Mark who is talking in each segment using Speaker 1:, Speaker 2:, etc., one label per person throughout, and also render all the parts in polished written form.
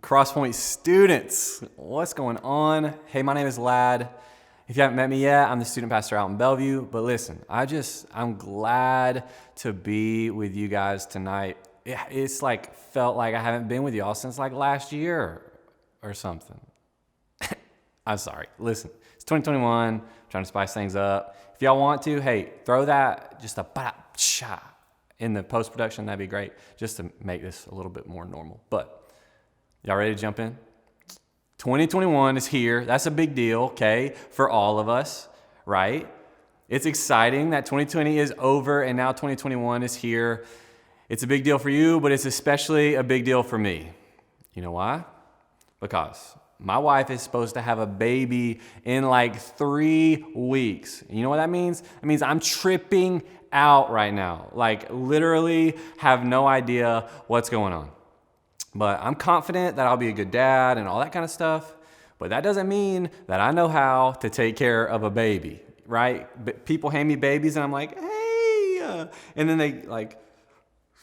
Speaker 1: Crosspoint students, what's going on? Hey, my name is Ladd. If you haven't met me yet, I'm the student pastor out in Bellevue. But listen, I'm glad to be with you guys tonight. It's felt like I haven't been with y'all since last year or something. I'm sorry. Listen, it's 2021, trying to spice things up. If y'all want to, hey, throw that just a ba-cha in the post-production, that'd be great, just to make this a little bit more normal. But y'all ready to jump in? 2021 is here. That's a big deal, okay, for all of us, right? It's exciting that 2020 is over and now 2021 is here. It's a big deal for you, but it's especially a big deal for me. You know why? Because my wife is supposed to have a baby in 3 weeks. You know what that means? It means I'm tripping out right now. Literally have no idea what's going on. But I'm confident that I'll be a good dad and all that kind of stuff. But that doesn't mean that I know how to take care of a baby, right? But people hand me babies and I'm like, hey, and then they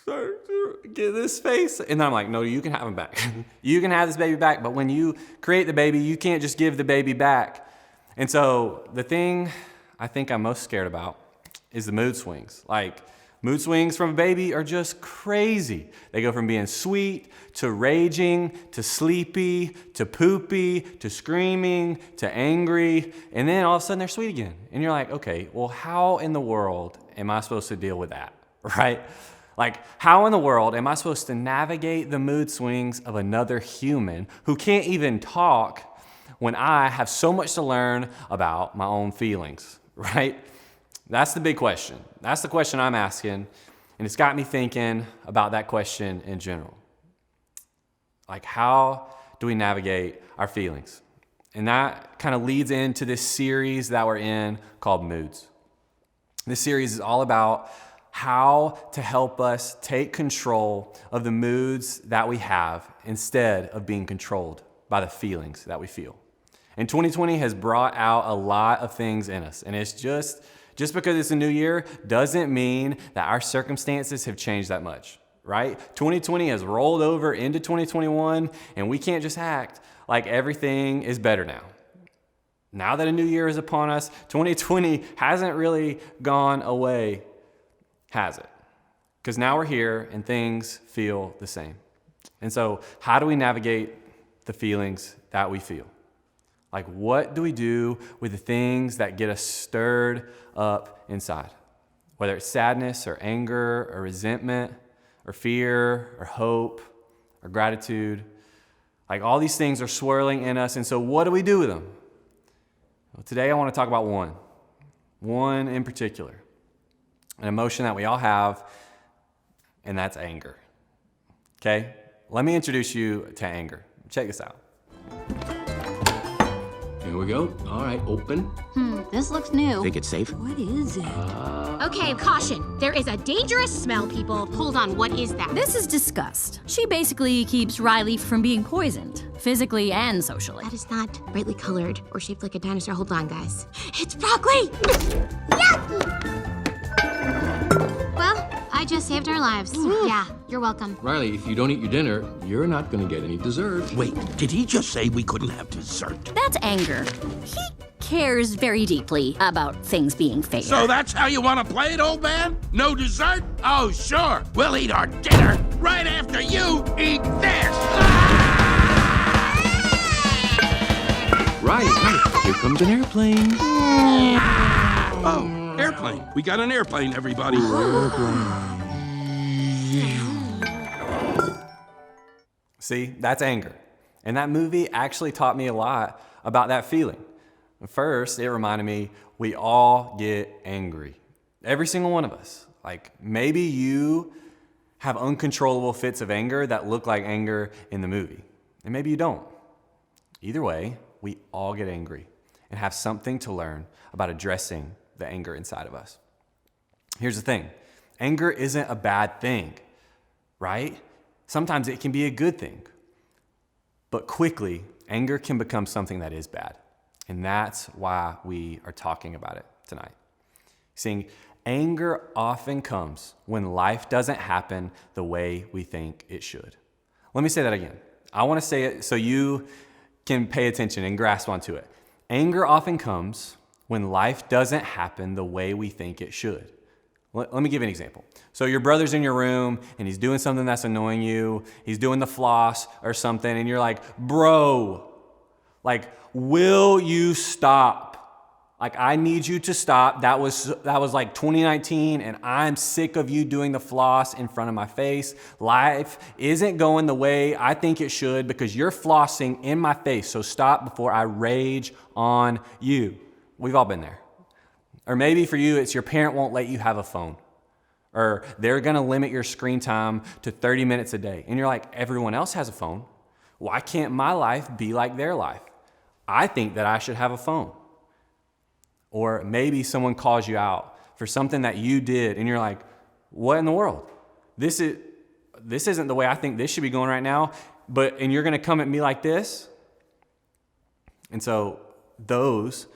Speaker 1: start to get this face. And then I'm like, no, you can have him back. You can have this baby back. But when you create the baby, you can't just give the baby back. And so the thing I think I'm most scared about is the mood swings. Mood swings from a baby are just crazy. They go from being sweet to raging to sleepy to poopy to screaming to angry. And then all of a sudden they're sweet again. And you're like, okay, well, how in the world am I supposed to deal with that, right? How in the world am I supposed to navigate the mood swings of another human who can't even talk when I have so much to learn about my own feelings, right? That's the big question. That's the question I'm asking, and it's got me thinking about that question in general. How do we navigate our feelings? And that kind of leads into this series that we're in called Moods. This series is all about how to help us take control of the moods that we have instead of being controlled by the feelings that we feel. And 2020 has brought out a lot of things in us, and it's just because it's a new year doesn't mean that our circumstances have changed that much, right? 2020 has rolled over into 2021, and we can't just act like everything is better now. Now that a new year is upon us, 2020 hasn't really gone away, has it? Because now we're here and things feel the same. And so how do we navigate the feelings that we feel? What do we do with the things that get us stirred up inside? Whether it's sadness or anger or resentment or fear or hope or gratitude. All these things are swirling in us. And so what do we do with them? Well, today I want to talk about one in particular. An emotion that we all have, and that's anger. Okay? Let me introduce you to anger. Check this out.
Speaker 2: Here we go. All right, open.
Speaker 3: This looks new.
Speaker 2: Think it's safe?
Speaker 3: What is it?
Speaker 4: Okay, caution. There is a dangerous smell, people. Hold on, what is that?
Speaker 5: This is disgust. She basically keeps Riley from being poisoned, physically and socially.
Speaker 4: That is not brightly colored or shaped like a dinosaur. Hold on, guys. It's broccoli! Well, I just saved our lives. Yeah, you're welcome.
Speaker 2: Riley, if you don't eat your dinner, you're not going to get any dessert.
Speaker 6: Wait, did he just say we couldn't have dessert?
Speaker 5: That's anger. He cares very deeply about things being fair.
Speaker 6: So that's how you want to play it, old man? No dessert? Oh, sure. We'll eat our dinner right after you eat this.
Speaker 2: Right. Here comes an airplane.
Speaker 6: Oh, airplane. We got an airplane, everybody.
Speaker 1: See, that's anger. And that movie actually taught me a lot about that feeling. First, it reminded me we all get angry. Every single one of us. Maybe you have uncontrollable fits of anger that look like anger in the movie. And maybe you don't. Either way, we all get angry and have something to learn about addressing the anger inside of us. Here's the thing. Anger isn't a bad thing, right? Sometimes it can be a good thing. But quickly, anger can become something that is bad. And that's why we are talking about it tonight. Seeing anger often comes when life doesn't happen the way we think it should. Let me say that again. I want to say it so you can pay attention and grasp onto it. Anger often comes when life doesn't happen the way we think it should. Let me give you an example. So your brother's in your room and he's doing something that's annoying you. He's doing the floss or something and you're like, bro, like, will you stop? Like, I need you to stop. That was like 2019 and I'm sick of you doing the floss in front of my face. Life isn't going the way I think it should because you're flossing in my face. So stop before I rage on you. We've all been there. Or maybe for you, it's your parent won't let you have a phone. Or they're going to limit your screen time to 30 minutes a day. And you're like, everyone else has a phone. Why can't my life be like their life? I think that I should have a phone. Or maybe someone calls you out for something that you did and you're like, what in the world? This isn't the way I think this should be going right now, and you're going to come at me like this? And so those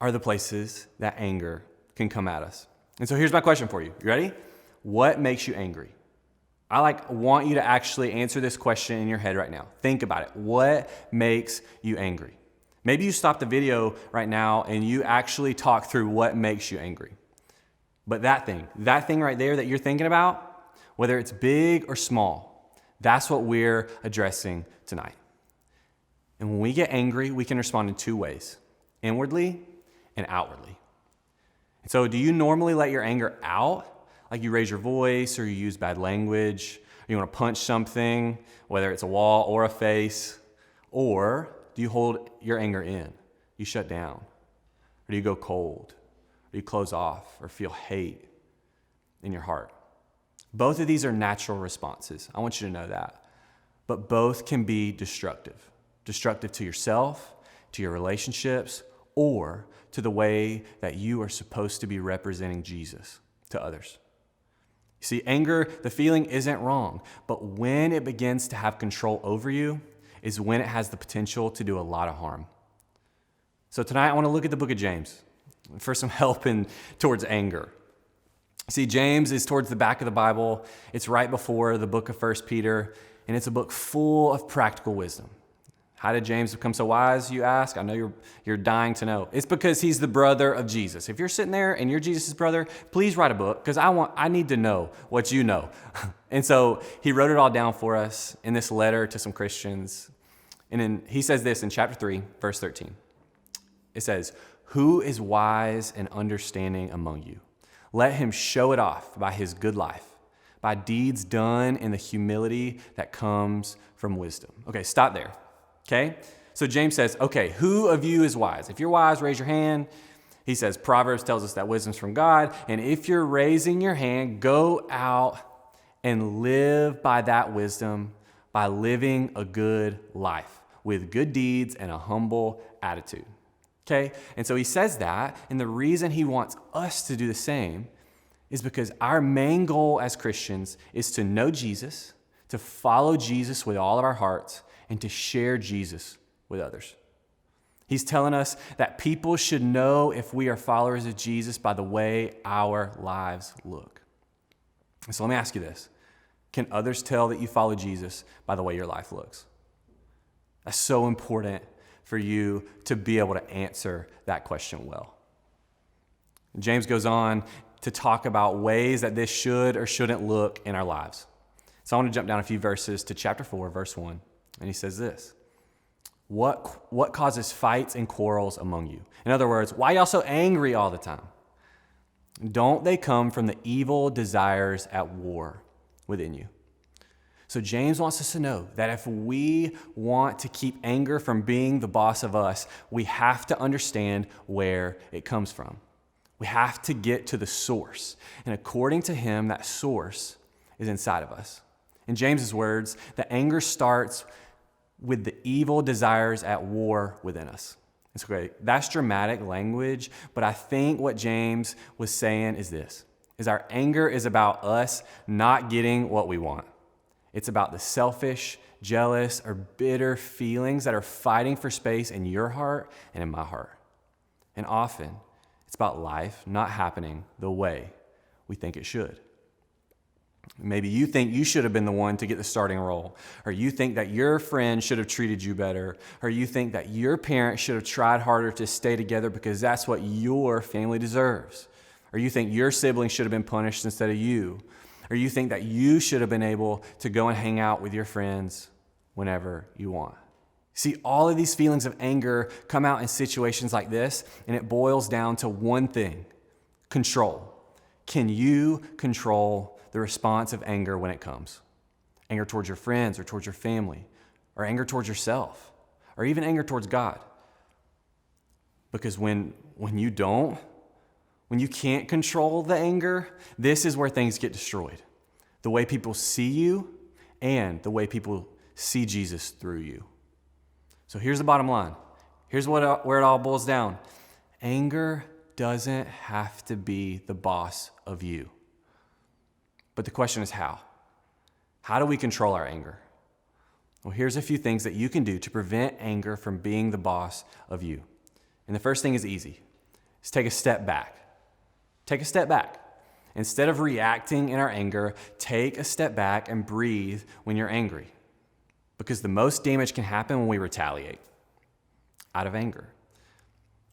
Speaker 1: are the places that anger can come at us. And so here's my question for you. You ready? What makes you angry? I want you to actually answer this question in your head right now. Think about it. What makes you angry? Maybe you stop the video right now and you actually talk through what makes you angry. But that thing right there that you're thinking about, whether it's big or small, that's what we're addressing tonight. And when we get angry, we can respond in two ways, inwardly and outwardly. And so do you normally let your anger out? Like you raise your voice or you use bad language, or you want to punch something, whether it's a wall or a face, or do you hold your anger in? You shut down, or do you go cold, or you close off, or feel hate in your heart? Both of these are natural responses. I want you to know that. But both can be destructive to yourself, to your relationships, or to the way that you are supposed to be representing Jesus to others. You see, anger, the feeling isn't wrong, but when it begins to have control over you is when it has the potential to do a lot of harm. So tonight I want to look at the book of James for some help towards anger. See, James is towards the back of the Bible. It's right before the book of 1 Peter, and it's a book full of practical wisdom. How did James become so wise, you ask? I know you're dying to know. It's because he's the brother of Jesus. If you're sitting there and you're Jesus' brother, please write a book because I need to know what you know. And so he wrote it all down for us in this letter to some Christians. And then he says this in chapter 3, verse 13. It says, "Who is wise and understanding among you? Let him show it off by his good life, by deeds done in the humility that comes from wisdom." Okay, stop there. Okay? So James says, okay, who of you is wise? If you're wise, raise your hand. He says, Proverbs tells us that wisdom's from God. And if you're raising your hand, go out and live by that wisdom by living a good life with good deeds and a humble attitude. Okay? And so he says that, and the reason he wants us to do the same is because our main goal as Christians is to know Jesus, to follow Jesus with all of our hearts, and to share Jesus with others. He's telling us that people should know if we are followers of Jesus by the way our lives look. And so let me ask you this. Can others tell that you follow Jesus by the way your life looks? That's so important for you to be able to answer that question well. James goes on to talk about ways that this should or shouldn't look in our lives. So I want to jump down a few verses to chapter 4, verse 1. And he says this, what causes fights and quarrels among you? In other words, why are y'all so angry all the time? Don't they come from the evil desires at war within you? So James wants us to know that if we want to keep anger from being the boss of us, we have to understand where it comes from. We have to get to the source. And according to him, that source is inside of us. In James's words, the anger starts with the evil desires at war within us. It's great. That's dramatic language, but I think what James was saying is this, is our anger is about us not getting what we want. It's about the selfish, jealous, or bitter feelings that are fighting for space in your heart and in my heart. And often, it's about life not happening the way we think it should. Maybe you think you should have been the one to get the starting role, or you think that your friend should have treated you better, or you think that your parents should have tried harder to stay together because that's what your family deserves, or you think your siblings should have been punished instead of you, or you think that you should have been able to go and hang out with your friends whenever you want. See, all of these feelings of anger come out in situations like this, and it boils down to one thing: control. Can you control the response of anger when it comes? Anger towards your friends or towards your family, or anger towards yourself, or even anger towards God. Because when you don't, when you can't control the anger, this is where things get destroyed. The way people see you and the way people see Jesus through you. So here's the bottom line. Here's where it all boils down. Anger doesn't have to be the boss of you. But the question is how? How do we control our anger? Well, here's a few things that you can do to prevent anger from being the boss of you. And the first thing is easy. It's take a step back. Take a step back. Instead of reacting in our anger, take a step back and breathe when you're angry. Because the most damage can happen when we retaliate out of anger.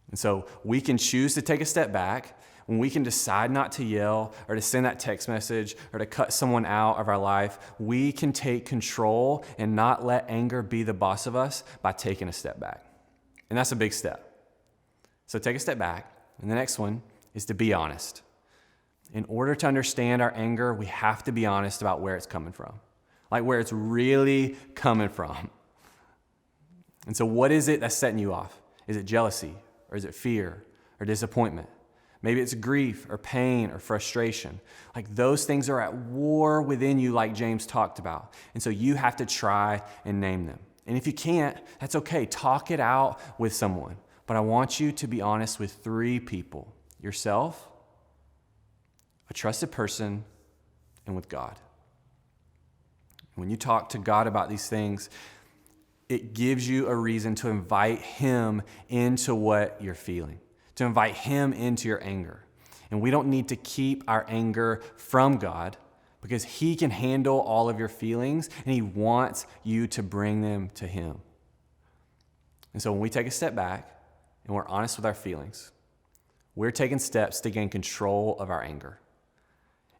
Speaker 1: And so we can choose to take a step back when we can decide not to yell or to send that text message or to cut someone out of our life. We can take control and not let anger be the boss of us by taking a step back. And that's a big step. So take a step back. And the next one is to be honest. In order to understand our anger, we have to be honest about where it's coming from. Like where it's really coming from. And so what is it that's setting you off? Is it jealousy? Or is it fear or disappointment? Maybe it's grief or pain or frustration. Like those things are at war within you, like James talked about. And so you have to try and name them. And if you can't, that's okay. Talk it out with someone. But I want you to be honest with 3 people: yourself, a trusted person, and with God. When you talk to God about these things, it gives you a reason to invite Him into what you're feeling, to invite Him into your anger. And we don't need to keep our anger from God because He can handle all of your feelings and He wants you to bring them to Him. And so when we take a step back and we're honest with our feelings, we're taking steps to gain control of our anger.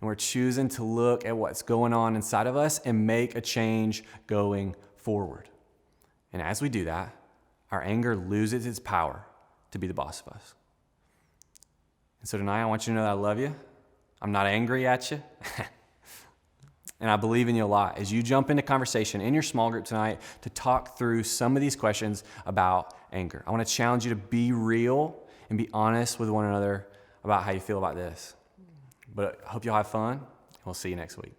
Speaker 1: And we're choosing to look at what's going on inside of us and make a change going forward. And as we do that, our anger loses its power to be the boss of us. And so tonight, I want you to know that I love you. I'm not angry at you. And I believe in you a lot. As you jump into conversation in your small group tonight to talk through some of these questions about anger, I want to challenge you to be real and be honest with one another about how you feel about this. But I hope you'll have fun, and we'll see you next week.